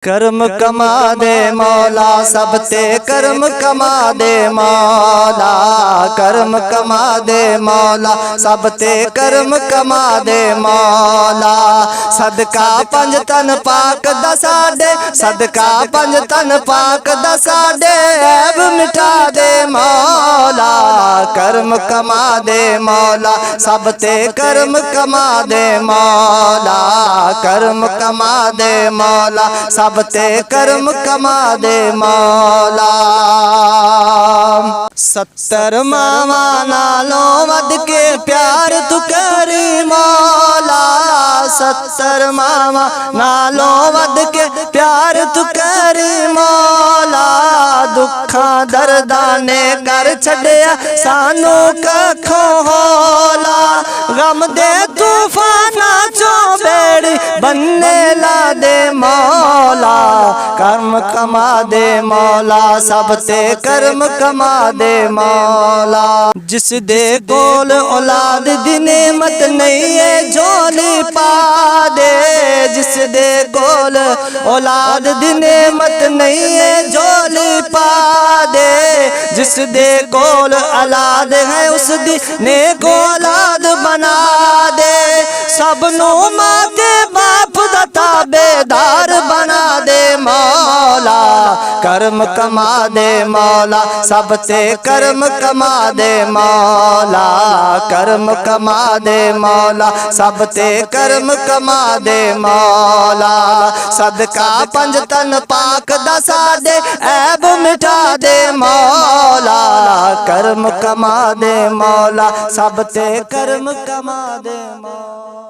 कर्म कमा दे मौला सब ते कर्म कमा दे मौला, कर्म कमा दे मौला सब ते कर्म कमा दे मौला। सदका पंज तन पाक दा साडे, सदका पंज तन पाक दा साडे, ऐब मिटा दे मौला। कर्म कमा दे मौला सब ते कर्म कमा दे मौला, कर्म कमा दे मौला सब ते कर्म कमा दे मौला। 70 मावा नालों वध के प्यार तू करी मौला, 70 मावा नालों वध के प्यार तू करी मौला। दुखा दर्दां ने कर छड़िया सानू कखों हौला, गम दे तूफाना चो बेड़ी बनने ला दे मौला। कर्म कमा दे मौला सब ते कर्म कमा दे मौला। जिस दे कोल औलाद दी नेमत नहीं है झोली पा दे, जिस दे कोल औलाद दी नेमत नहीं है झोली पा दे। जिस दे कोल औलाद है उस दी नेक औलाद बना दे। सबनू मां ते बाप दा ताबेदार बना दे मौला। कर्म कमा दे मौला सब ते कर्म कमा दे मौला, कर्म कमा दे मौला सब ते कर्म कमा दे मौला। सदका पंज तन पाक दा साडे, ऐब मिटा दे मौला। कर्म कमा दे मौला सब ते कर्म कमा दे मौला।